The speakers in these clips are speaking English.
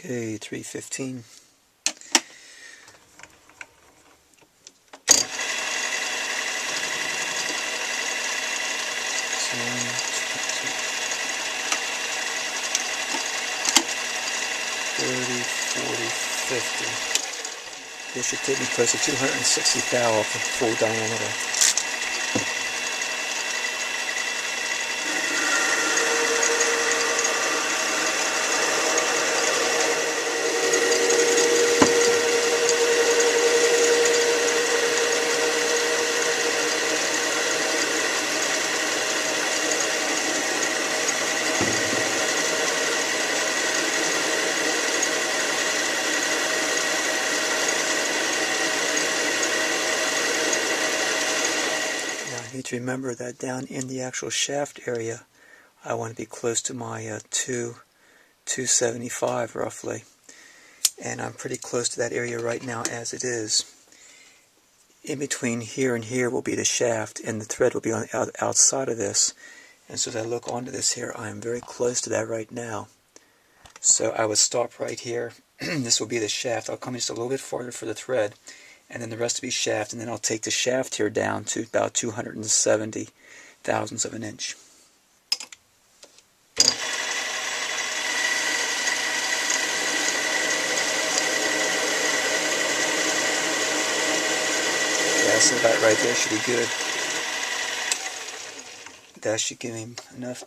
Okay, 3:15. This should take me close to 260 thou off the full diameter. I need to remember that down in the actual shaft area, I want to be close to my 275 roughly, and I'm pretty close to that area right now as it is. In between here and here will be the shaft, and the thread will be on outside of this. And so as I look onto this here, I am very close to that right now. So I would stop right here. This will be the shaft. I'll come just a little bit farther for the thread, and then the rest will be shaft, and then I'll take the shaft here down to about 270 thousandths of an inch. That's about right there. Should be good. That should give me enough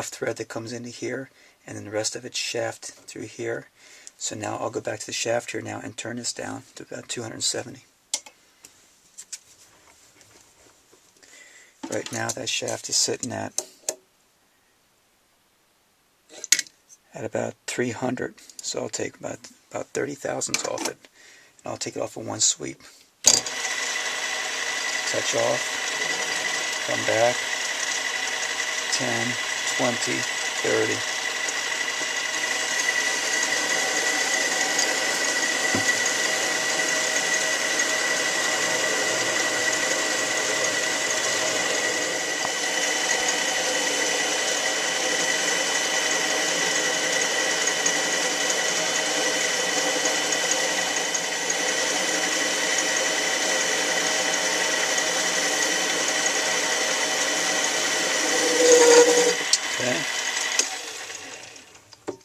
thread that comes into here, and then the rest of it shaft through here. So now I'll go back to the shaft here now and turn this down to about 270. Right now that shaft is sitting at about 300, so I'll take about 30 thousandths off it, and I'll take it off in one sweep. Touch off, come back, 10, 20, 30. Okay.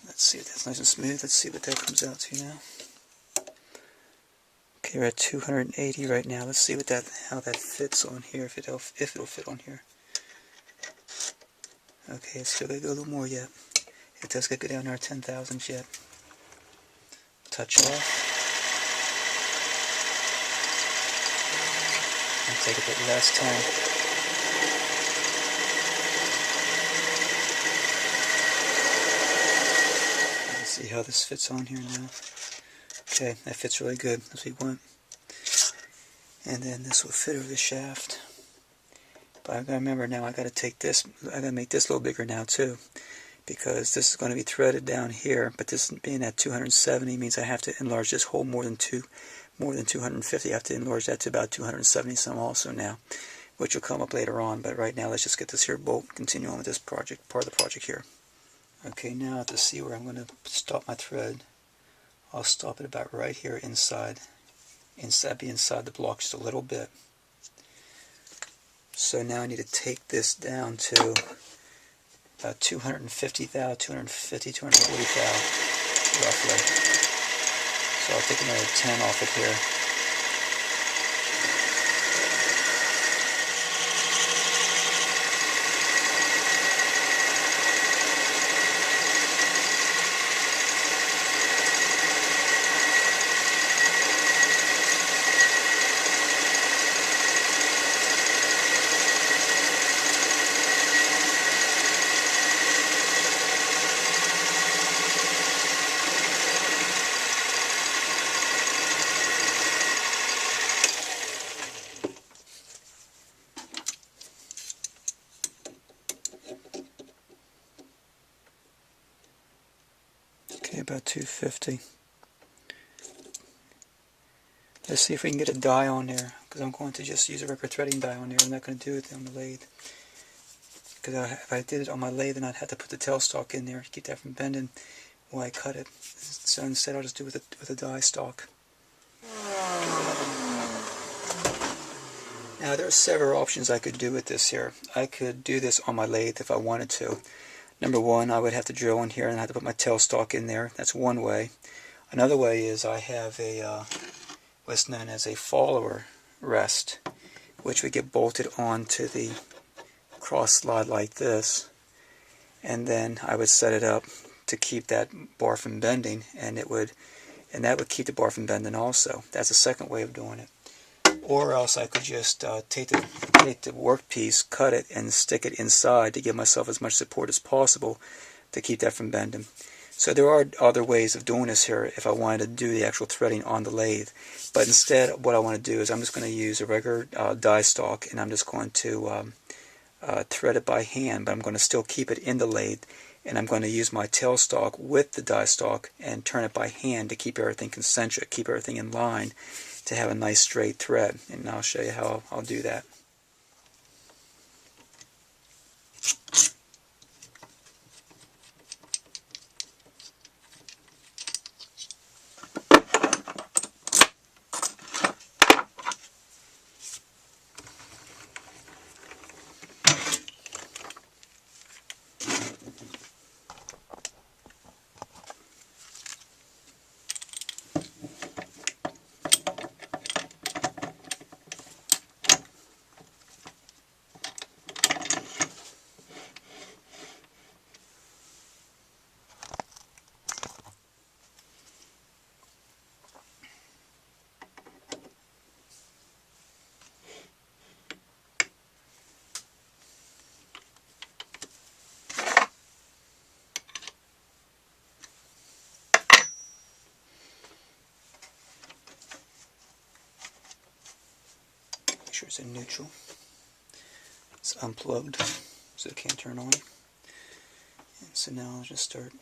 Let's see if that's nice and smooth. Let's see what that comes out to now. Okay, we're at 280 right now. Let's see how that fits on here. If it'll fit on here. Okay, it's still gotta go a little more yet. It does gotta go down there 10 thousandths yet. Touch off. And take a bit less time. See how this fits on here now. Okay, that fits really good, as we want. And then this will fit over the shaft. But I've got to remember now, I got to take this, I got to make this a little bigger now too, because this is going to be threaded down here. But this being at 270 means I have to enlarge this hole more than 250. I have to enlarge that to about 270 some also now, which will come up later on. But right now, let's just get this here bolt, continue on with this project, part of the project here. Okay, now to see where I'm going to stop my thread, I'll stop it about right here inside the block just a little bit. So now I need to take this down to about 240 thou roughly. So I'll take another 10 off it here. Okay, about 250. Let's see if we can get a die on there, because I'm going to just use a regular threading die on there. I'm not going to do it on the lathe, because if I did it on my lathe, then I'd have to put the tailstock in there to keep that from bending, why I cut it. So instead I'll just do it with a die stock. Now there are several options I could do with this here. I could do this on my lathe if I wanted to. Number one, I would have to drill in here and I have to put my tailstock in there. That's one way. Another way is I have a what's known as a follower rest, which would get bolted onto the cross slide like this, and then I would set it up to keep that bar from bending, and that would keep the bar from bending also. That's the second way of doing it. Or else I could just take the workpiece, cut it, and stick it inside to give myself as much support as possible to keep that from bending. So there are other ways of doing this here if I wanted to do the actual threading on the lathe. But instead, what I want to do is I'm just going to use a regular die stock, and I'm just going to thread it by hand, but I'm going to still keep it in the lathe, and I'm going to use my tailstock with the die stock and turn it by hand to keep everything concentric, keep everything in line, to have a nice straight thread. And I'll show you how I'll do that. Make sure it's in neutral. It's unplugged, so it can't turn on. And so now I'll just start.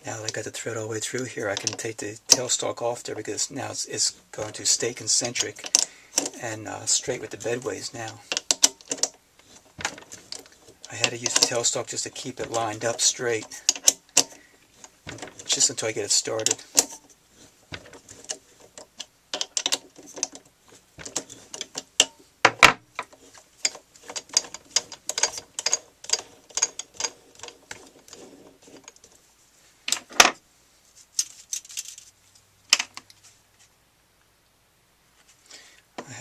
Now that I got the thread all the way through here, I can take the tailstock off there because now it's going to stay concentric and straight with the bedways now. I had to use the tailstock just to keep it lined up straight, just until I get it started.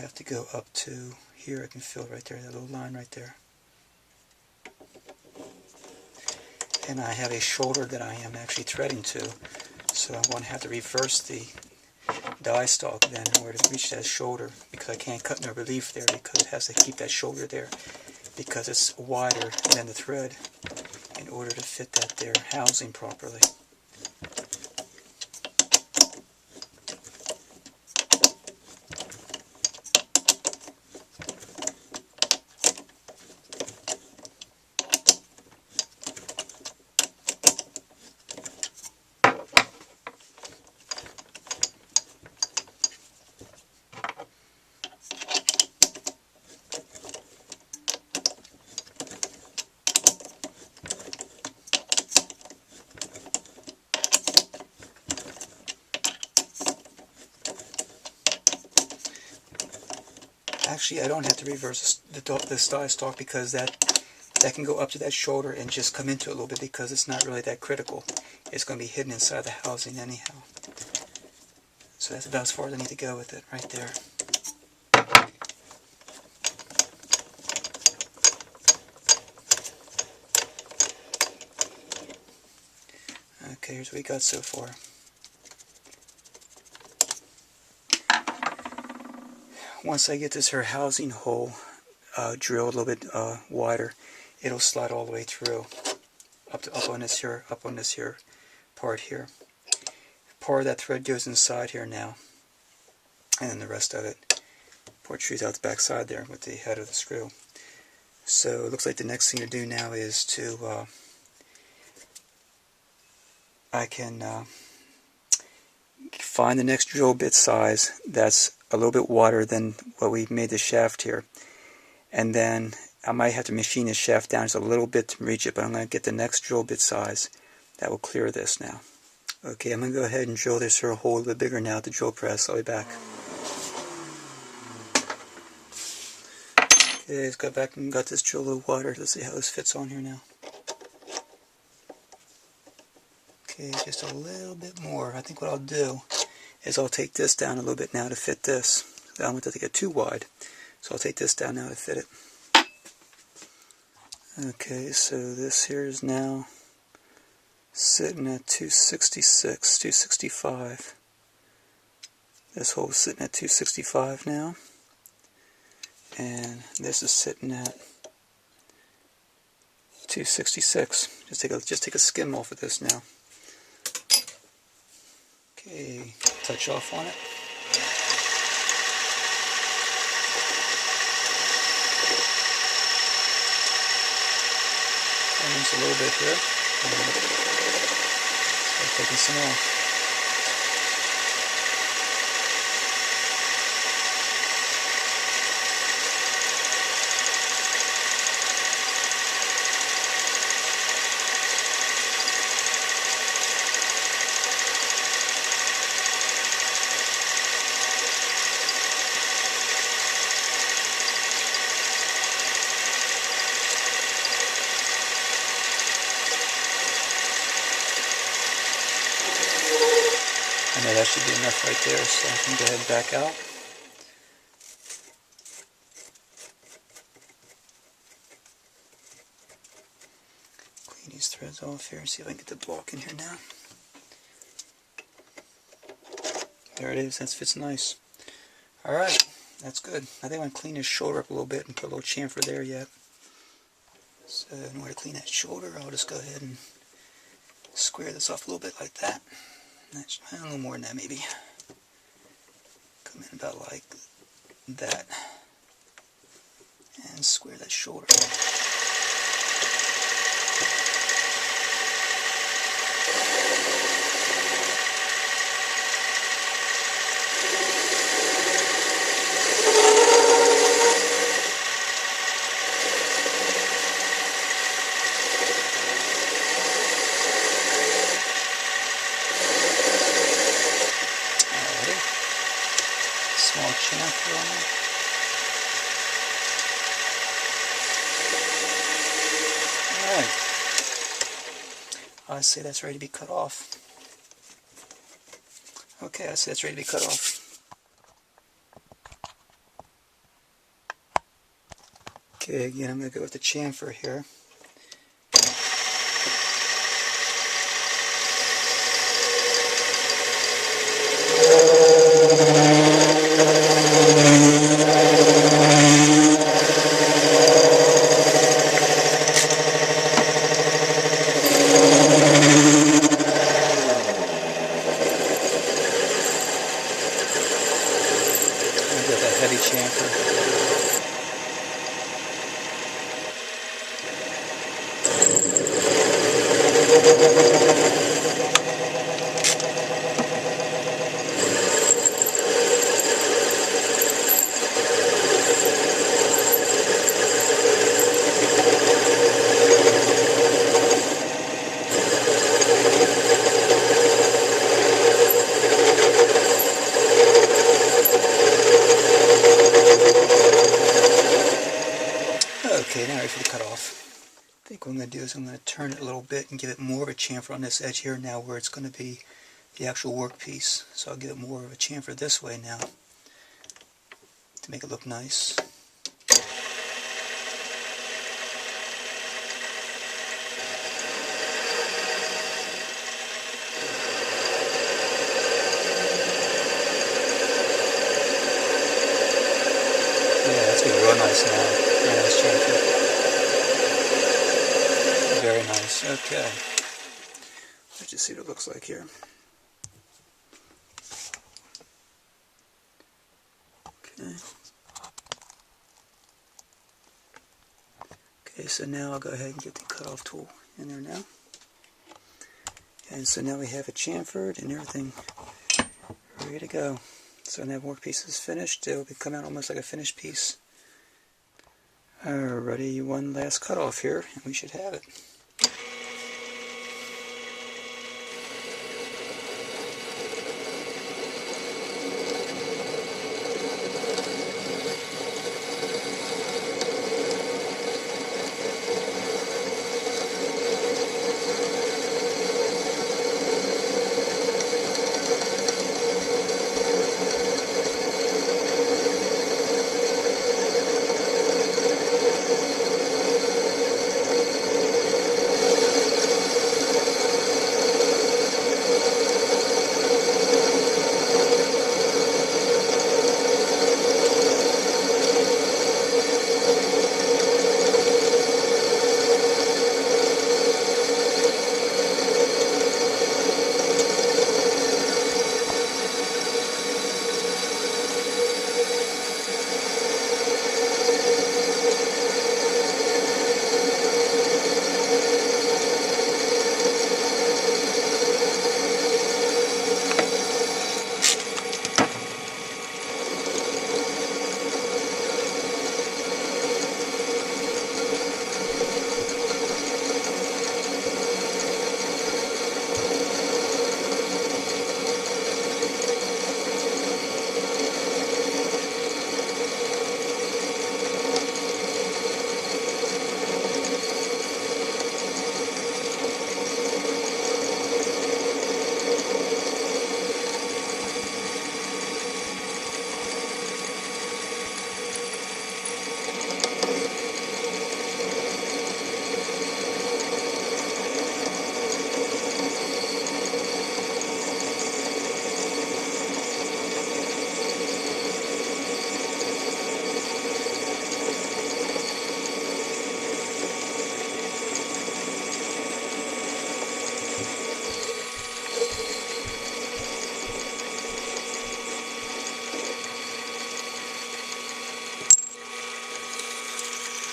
have to go up to here. I can feel it right there, that little line right there. And I have a shoulder that I am actually threading to, so I'm going to have to reverse the die stalk then in order to reach that shoulder, because I can't cut no relief there because it has to keep that shoulder there because it's wider than the thread in order to fit that there housing properly. Actually, I don't have to reverse the die stalk because that can go up to that shoulder and just come into it a little bit because it's not really that critical. It's going to be hidden inside the housing anyhow. So that's about as far as I need to go with it right there. Okay, here's what we got so far. Once I get this here housing hole drilled a little bit wider, it'll slide all the way through up on this here part here. Part of that thread goes inside here now, and then the rest of it protrudes out the back side there with the head of the screw. So it looks like the next thing to do now is to I can find the next drill bit size that's a little bit wider than what we made the shaft here, and then I might have to machine the shaft down just a little bit to reach it, but I'm going to get the next drill bit size that will clear this now. Okay, I'm going to go ahead and drill this hole a little bit bigger now with the drill press. I'll be back. Okay, let's go back and got this drill a little wider. Let's see how this fits on here now. Okay, just a little bit more. I think what I'll do is I'll take this down a little bit now to fit this. I don't want that to get too wide, so I'll take this down now to fit it. Okay, so this here is now sitting at 266, 265. This hole is sitting at 265 now, and this is sitting at 266. Just take a skim off of this now. Okay, touch off on it. And a little bit here. Start taking some off. And that should be enough right there, so I can go ahead and back out. Clean these threads off here and see if I can get the block in here now. There it is, that fits nice. Alright, that's good. I think I'm going to clean this shoulder up a little bit and put a little chamfer there yet. So in order to clean that shoulder, I'll just go ahead and square this off a little bit like that. That's a little more than that maybe. Come in about like that. And square that shoulder. Small chamfer on it. Alright. I say that's ready to be cut off. Okay, I say that's ready to be cut off. Okay, again I'm going to go with the chamfer here. I'll go with that heavy chamfer. Okay, now ready for the cutoff. I think what I'm going to do is I'm going to turn it a little bit and give it more of a chamfer on this edge here now where it's going to be the actual workpiece. So I'll give it more of a chamfer this way now to make it look nice. Yeah, that's going to be real nice now. Very nice chamfer. Very nice. Okay. Let's just see what it looks like here. Okay. Okay, so now I'll go ahead and get the cutoff tool in there now. And so now we have it chamfered and everything ready to go. So now the workpiece is finished. It will come out almost like a finished piece. Alrighty, one last cutoff here, and we should have it.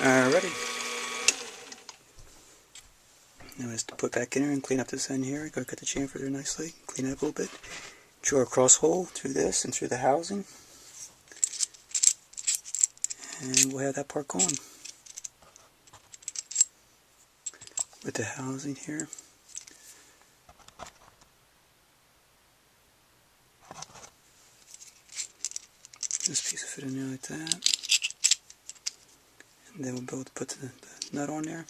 Alrighty. Now is to put back in here and clean up this end here. Go cut the chamfer there nicely, clean it up a little bit. Draw a cross hole through this and through the housing. And we'll have that part going. With the housing here. This piece will fit in there like that. And then we'll be able to put the nut on there.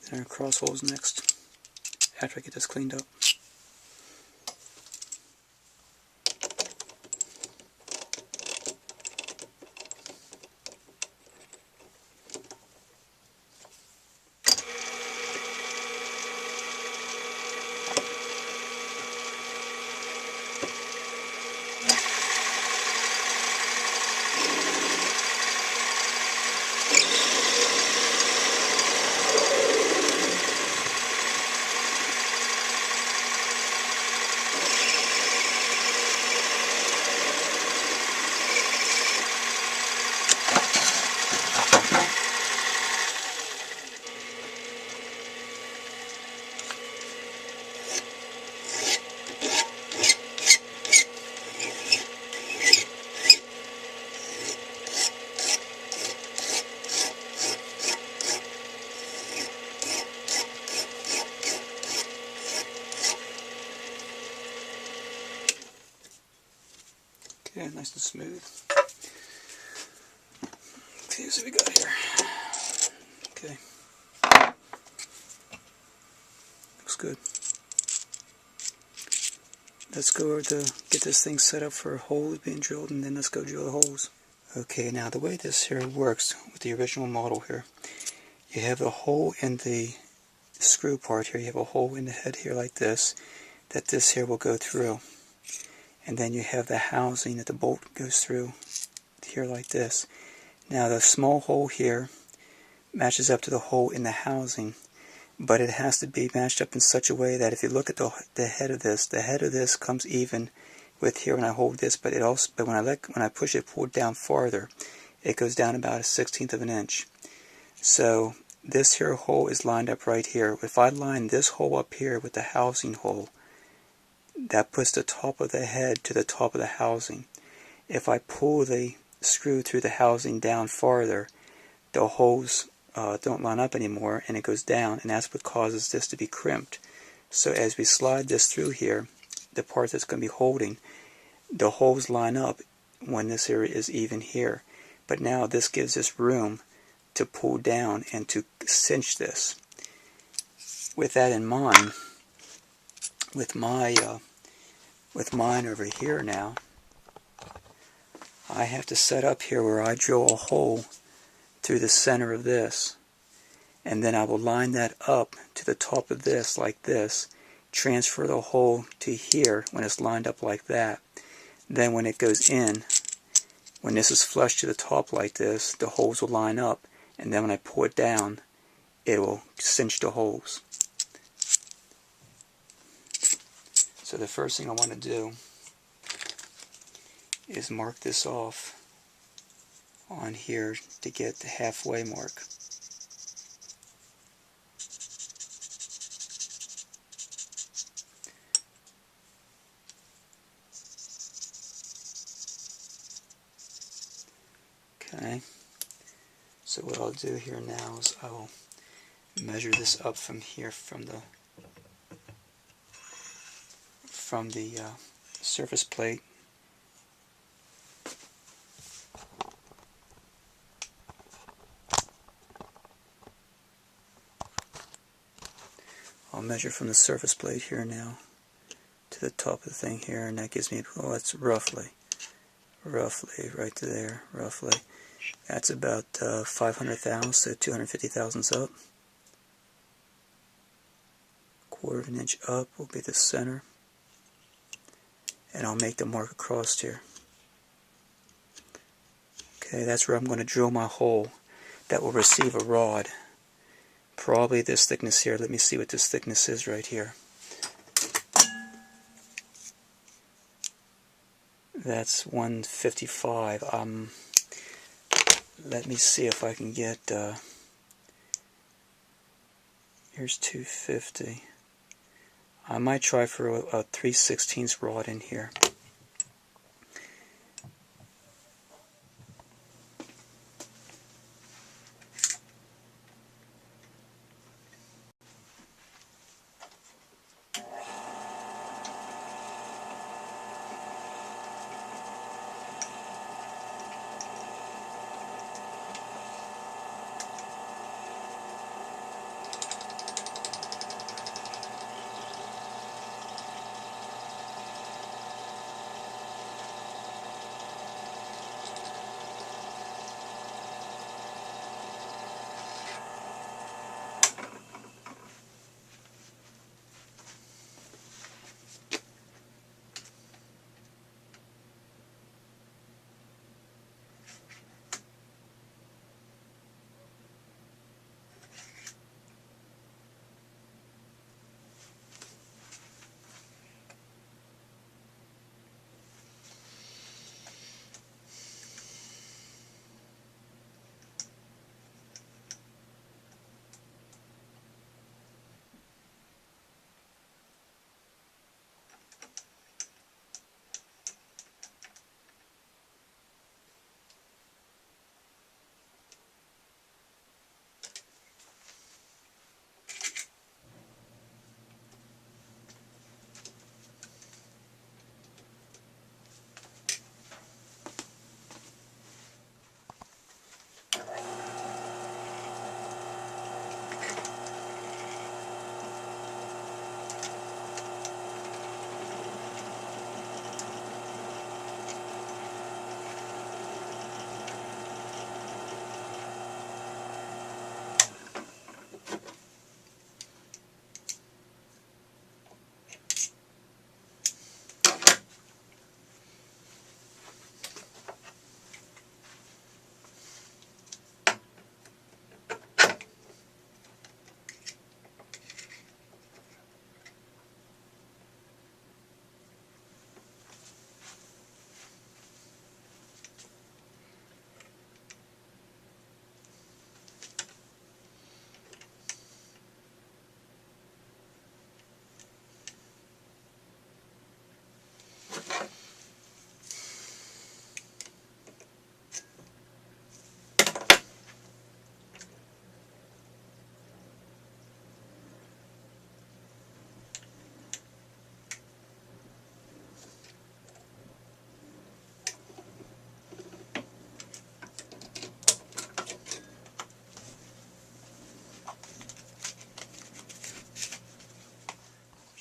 Then our cross holes next, after I get this cleaned up. Okay, nice and smooth. Okay, so we got here. Okay. Looks good. Let's go over to get this thing set up for holes being drilled, and then let's go drill the holes. Okay, now the way this here works with the original model here, you have a hole in the screw part here, you have a hole in the head here like this, that this here will go through. And then you have the housing that the bolt goes through here like this. Now the small hole here matches up to the hole in the housing, but it has to be matched up in such a way that if you look at the head of this comes even with here when I hold this, but when I push it forward down farther, it goes down about 1/16 of an inch. So this here hole is lined up right here. If I line this hole up here with the housing hole, that puts the top of the head to the top of the housing. If I pull the screw through the housing down farther, the holes don't line up anymore and it goes down, and that's what causes this to be crimped. So as we slide this through here, the part that's going to be holding, the holes line up when this area is even here. But now this gives us room to pull down and to cinch this. With that in mind, with mine over here now, I have to set up here where I drill a hole through the center of this, and then I will line that up to the top of this like this, transfer the hole to here when it's lined up like that. Then when it goes in, when this is flush to the top like this, the holes will line up, and then when I pull it down, it will cinch the holes. So the first thing I want to do is mark this off on here to get the halfway mark. Okay, so what I'll do here now is I will measure this up from here from the surface plate. I'll measure from the surface plate here now to the top of the thing here, and that gives me, oh, that's roughly right to there, roughly. That's about 500 thousandths, so 250 thousandths up. Quarter of an inch up will be the center, and I'll make the mark across here. Okay, that's where I'm going to drill my hole that will receive a rod. Probably this thickness here. Let me see what this thickness is right here. That's 155. Let me see if I can get, here's 250. I might try for a 3/16 rod in here.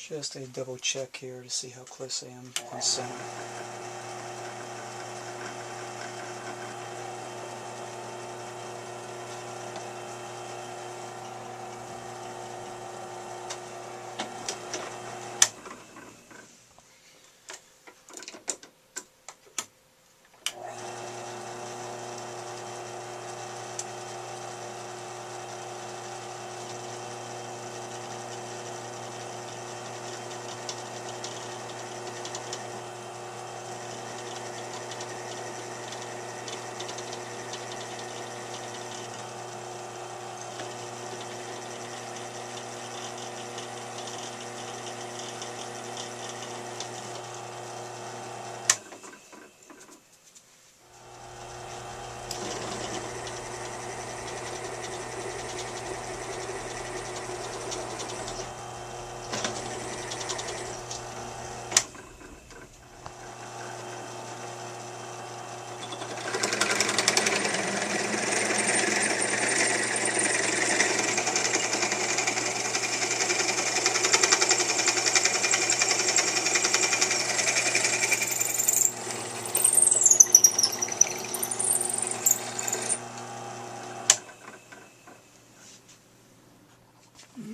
Just a double check here to see how close I am on center.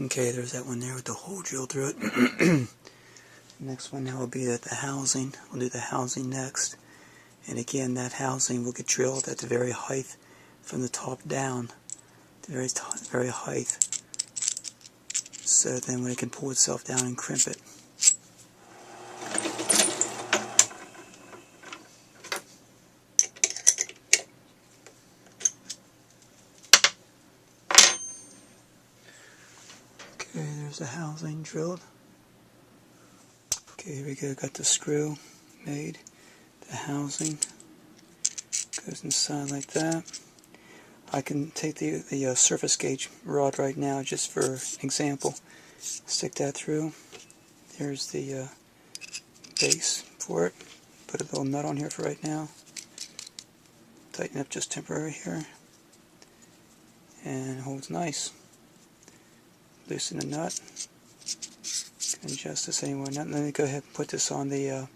Okay, there's that one there with the hole drilled through it. Next one now will be the housing. We'll do the housing next. And again, that housing will get drilled at the very height from the top down. The very height. So then when it can pull itself down and crimp it. Okay, there's the housing drilled. Okay, here we go, got the screw made. The housing goes inside like that. I can take the surface gauge rod right now just for example. Stick that through. There's the base for it. Put a little nut on here for right now. Tighten up just temporary here. And it holds nice. Loosen the nut. Adjust this anywhere. Now, let me go ahead and put this on the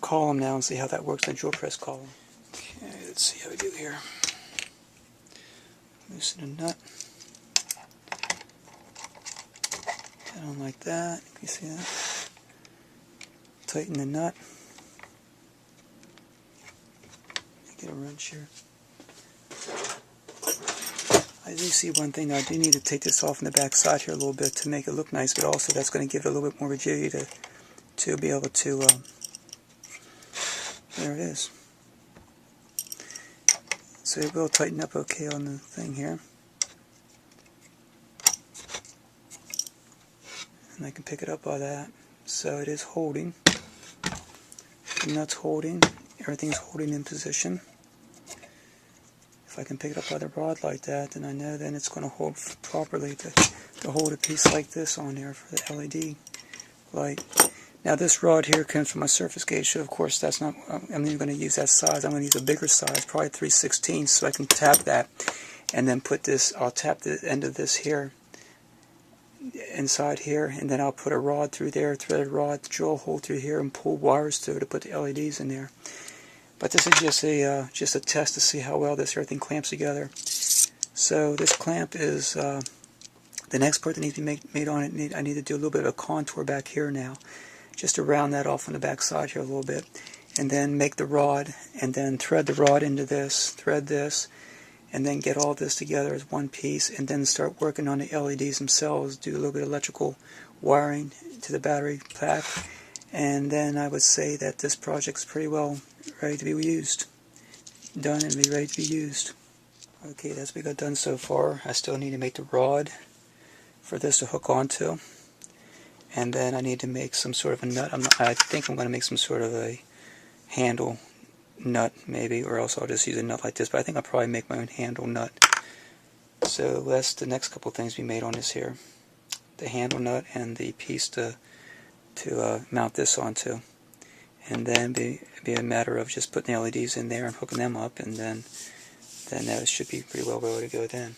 column now and see how that works in the drill press column. Okay, let's see how we do here. Loosen the nut. Get on like that. Can you see that? Tighten the nut. Get a wrench here. I do see one thing though, I do need to take this off on the back side here a little bit to make it look nice, but also that's going to give it a little bit more rigidity to be able to, there it is. So it will tighten up okay on the thing here. And I can pick it up by that. So it is holding. The nut's holding. Everything's holding in position. If I can pick it up by the rod like that, then I know then it's going to hold properly to hold a piece like this on there for the LED light. Now this rod here comes from my surface gauge, so of course that's not, I'm even going to use that size. I'm going to use a bigger size, probably 3/16, so I can tap that and then put this, I'll tap the end of this here inside here, and then I'll put a rod through there, threaded rod, drill a hole through here and pull wires through to put the LEDs in there. But this is just a test to see how well everything clamps together. So this clamp is the next part that needs to be made on it. I need to do a little bit of a contour back here now, just to round that off on the back side here a little bit, and then make the rod, and then thread the rod into this, thread this, and then get all this together as one piece, and then start working on the LEDs themselves. Do a little bit of electrical wiring to the battery pack, and then I would say that this project's pretty well ready to be used. Done and be ready to be used. Okay, that's what we got done so far. I still need to make the rod for this to hook onto, and then I need to make some sort of a nut. I think I'm going to make some sort of a handle nut maybe, or else I'll just use a nut like this, but I think I'll probably make my own handle nut. So that's the next couple things we made on this here. The handle nut and the piece to mount this onto. And then be a matter of just putting the LEDs in there and hooking them up, and then that should be pretty well ready to go then.